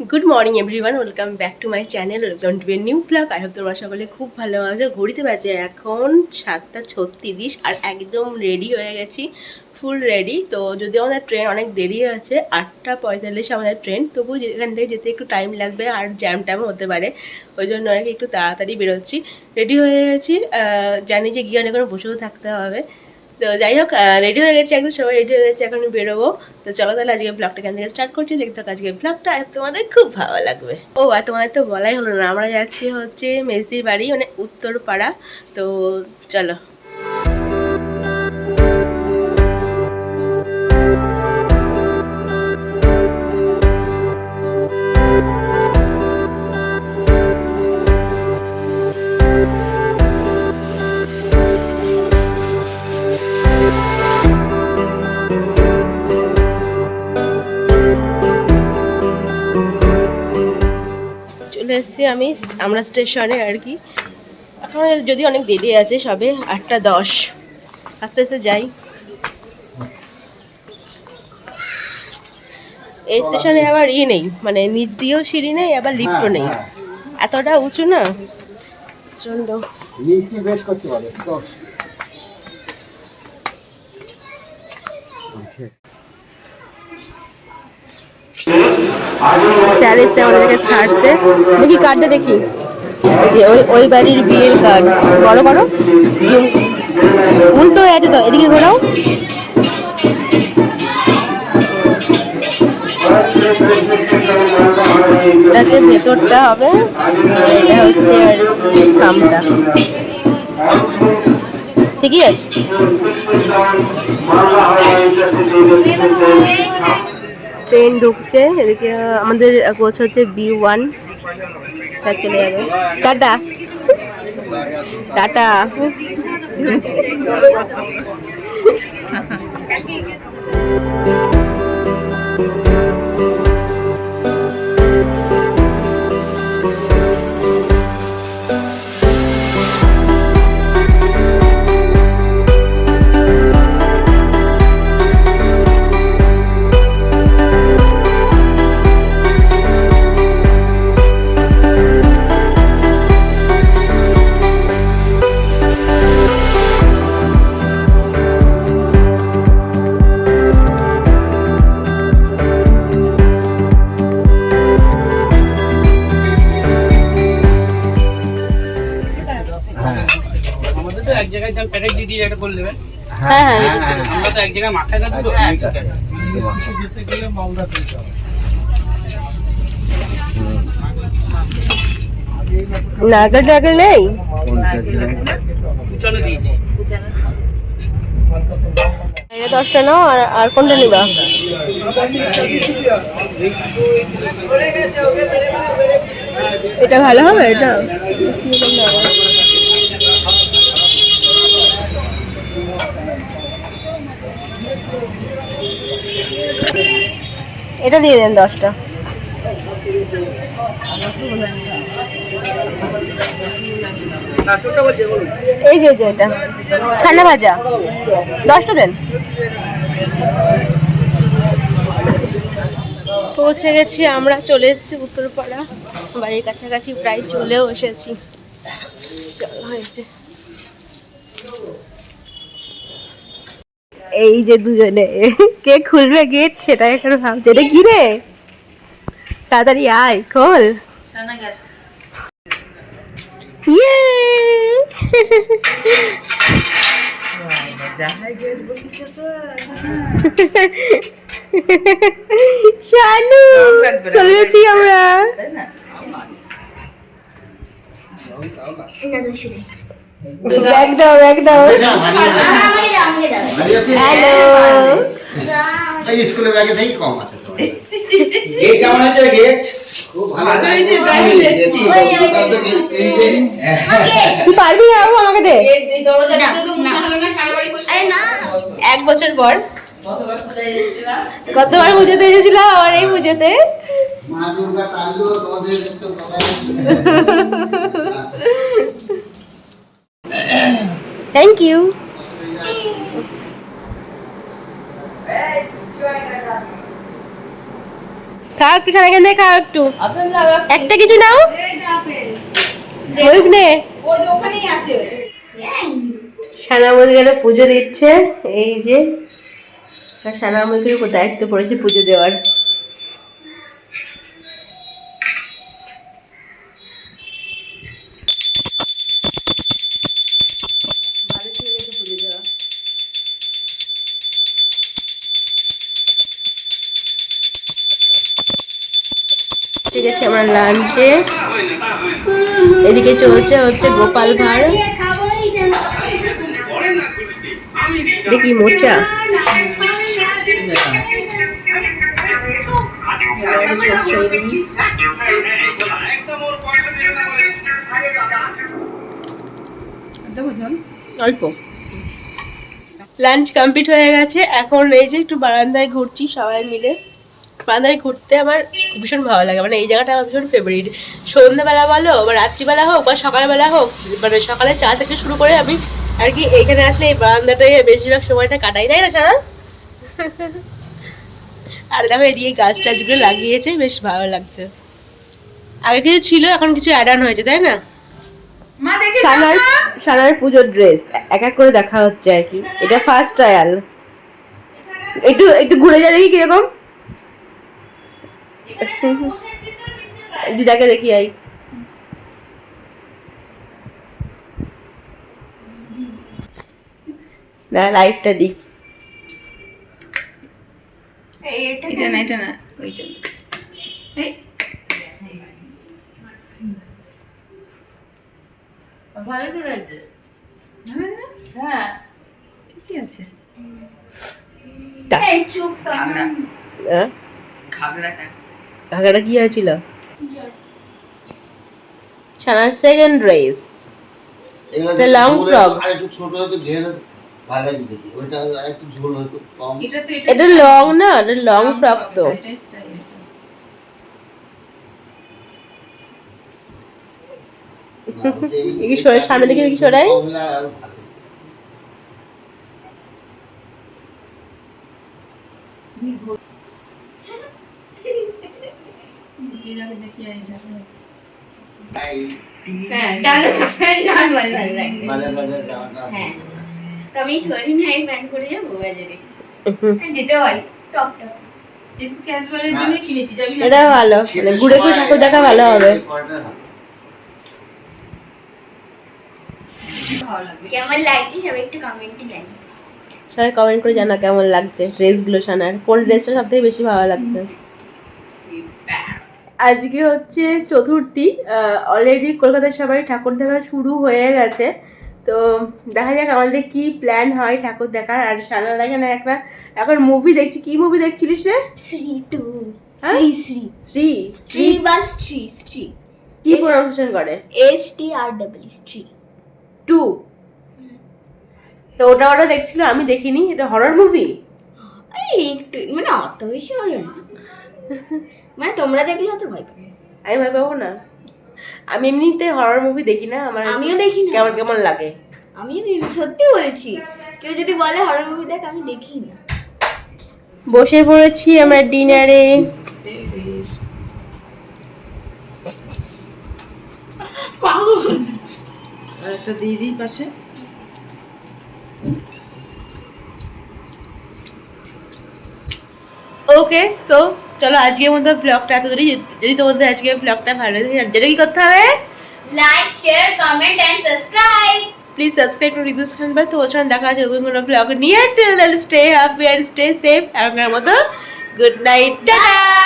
Good morning everyone, welcome back to my channel, welcome to a new blog. I hope তোমরা সকলে খুব ভালো আছো। ঘড়িতে বাজে এখন 7:36 আর একদম রেডি হয়ে গেছি, ফুল রেডি। তো যদি আমাদের ট্রেন অনেক দেরি আছে, 8:45 আমাদের ট্রেন, তবু এখান থেকে যেতে একটু টাইম লাগবে আর জ্যাম ট্যাম হতে পারে, ওই জন্য আর কি একটু তাড়াতাড়ি বেরোচ্ছি। রেডি হয়ে গেছি, জানি যে গিয়ে অনেকক্ষণ বসেও থাকতে হবে। তো যাই হোক, রেডি হয়ে গেছে, একদম সবাই রেডি হয়ে গেছে, এখন বেরোবো। তো চলো তাহলে আজকে ব্লগটা এখান থেকে স্টার্ট করছি। দেখতে থাকো আজকে ব্লগটা, তোমাদের খুব ভালো লাগবে। ও আর তোমাদের তো বলাই হলো না, আমরা যাচ্ছি হচ্ছে মেসির বাড়ি, মানে উত্তরপাড়া। তো চলো। চলে এসেছি আমরা স্টেশনে আর কি। এখন যদি অনেক দেরি আছে, সবে 8:10, আস্তে আস্তে যাই। এই স্টেশনে আবার নেই, মানে নিচ দিয়েও সিঁড়ি নেই, আবার লিফটও নেই, এতটা উঁচু না। চলো স্যার এসে আমাদেরকে ছাড়তে। দেখি কার্ডটা দেখি, ওই ওই বাড়ির বিয়ের কার্ড। বড় করো, উল্টো হয়ে আছে তো, এদিকে ঘোরাও। এটাতে ভেতরটা হবে, এটা হচ্ছে আর খামটা। ঠিকই আছে। ট্রেন ঢুকছে এদিকে, আমাদের কোচ হচ্ছে B1। স্যার চলে যাবে, টাটা টাটা। নারকেল টাকেল নেই, এটা 10টা নাও। আর কোনটা নিবা? এটা ভালো হবে, এটা এটা দিয়ে দেন 10টা। এই যে এটা ছানা ভাজা, 10টা দেন। পৌঁছে গেছি আমরা, চলে এসেছি উত্তরপাড়া, বাড়ির কাছাকাছি প্রায় চলেও এসেছি। চলো হয়েছে, এই যে দুজনে, কে খুলবে গেট সেটা এখানে ভাবছে। এটা কি রে, তাড়াতাড়ি আয়, খোল। ইয়ে শানু, চলে যাচ্ছি আমরা। ব্যাগ দাও, ব্যাগ দাও। হ্যালো, স্কুলের ব্যাগে থেকে কম আছে তো। গেট কেমন আছে? গেট খুব ভালো হয়েছে, দাঁড়িয়ে যাচ্ছি। তুই পারবি না, আমাকে দে। 1 বছর পর কতবার পুজোতে এসেছিলাম, আর এই পুজোতে মা দুর্গা টানলো তোমাদের তো কথা। Thank you. খাও একটু, ছানা এখান থেকে খাও একটু, একটা কিছু নাও। ওইখানে সানা মন্দিরে পুজো দিচ্ছে, এই যে সানা মন্দিরের উপর দায়িত্ব পড়েছে পুজো দেওয়ার। ভালো ছিল কিন্তু পুজো দেওয়া। ঠিক আছে, আমার লাঞ্চে এদিকে চলছে হচ্ছে গোপাল ভাঁড়, দেখি মোচা, অল্প। লাঞ্চ কমপ্লিট হয়ে গেছে, এখন এই যে একটু বারান্দায় ঘুরছি সবাই মিলে। বারান্দায় ঘুরতে আমার ভীষণ ভালো লাগে, মানে এই জায়গাটা আমার ভীষণ ফেভারিট। সন্ধ্যাবেলা বলো বা রাত্রিবেলা হোক বা সকালবেলা হোক, মানে সকালে চা থেকে শুরু করে আমি আর কি এইখানে আসলে এই বারান্দাটাই বেশিরভাগ সময়টা কাটাই, তাই না সারা? আর দেখো এদিকে গাছ টাছগুলো লাগিয়েছে, বেশ ভালো লাগছে। আগে কিছু ছিল, এখন কিছু অ্যাড অন হয়েছে, তাই না? সানার পুজোর ড্রেস এক এক করে দেখা হচ্ছে আর কি, এটা ফার্স্ট ট্রায়াল। একটু একটু ঘুরে যা দেখি কিরকম, দিদাকে দেখি আই। না লাইটটা দি, এটা না এটা না ওইটা। এই ভালো তো লাগছে। হ্যাঁ ঠিকই আছে। এই চুপ কর। খাগড়াটা ঘাগড়া কি হয়েছিল? সানার সেকেন্ড ড্রেস, এটা লং ফ্রক। আর একটু ছোট হয়তো ঘের ভালো লাগে দেখি, ওইটা আর একটু ঝোল হয়তো কম। এটা লং না, এটা লং ফ্রক তো। দেখি সরে, সামনে দেখি দেখি সরাই। আমি থরি নাই প্যান্ট করে যাবো বাজারে, যেতে পারি টপ টপ একটু ক্যাজুয়ালের জন্য কিনেছি। এটা ভালো, মানে ঘুরে ঘুরে ঠাকুর দেখা ভালো হবে। কেমন লাগছে সবাই একটু কমেন্টে জানি। সবাই কমেন্ট করে জানা কেমন লাগছে ড্রেসগুলো। সানার কোন ড্রেসটা সবথেকে বেশি ভালো লাগছে? আজকে হচ্ছে চতুর্থী, অলরেডি কলকাতায় সবাই ঠাকুর দেখা শুরু হয়ে গেছে। তো দেখা যাক আমাদের কি প্ল্যান হয় ঠাকুর দেখার। আর সানার এখানে একটা এখন মুভি দেখছি। কি মুভি দেখছিলিস রে? শ্রী টু। হ্যাঁ? শ্রী শ্রী শ্রী শ্রী বা শ্রী শ্রী কি প্রনাউন্সিয়েশন করে? STRW শ্রী 2। তো ওটা দেখছিল, আমি দেখিনি। এটা হরর মুভি? এই একটু মানে অত বেশি হবে না, মানে তোমরা দেখলে অত ভয় পাবে। আমি ভয় পাবো না, আমি এমনিতে হরর মুভি দেখি না। আমার আমিও দেখি না। কেমন কেমন লাগে। আমিও দেখি না, সত্যি বলছি। কেউ যদি বলে হরর মুভি দেখ, আমি দেখি না। বসে পড়েছি আমরা ডিনারে। একটা দিদি পাশে। ওকে, সো চলো আজকের মতো ব্লগটা এত দূরই। যদি তোমাদের আজকের ব্লগটা ভালো লাগে, যেটা কি করতে হবে, like share comment and subscribe. Please subscribe to Ridus Khan ভাই। তো ওখানে দেখা আছে নতুন কোনো ব্লগ নিয়ে। Till then stay happy and stay safe. এখনকার মতো গুড নাইট, টাটা।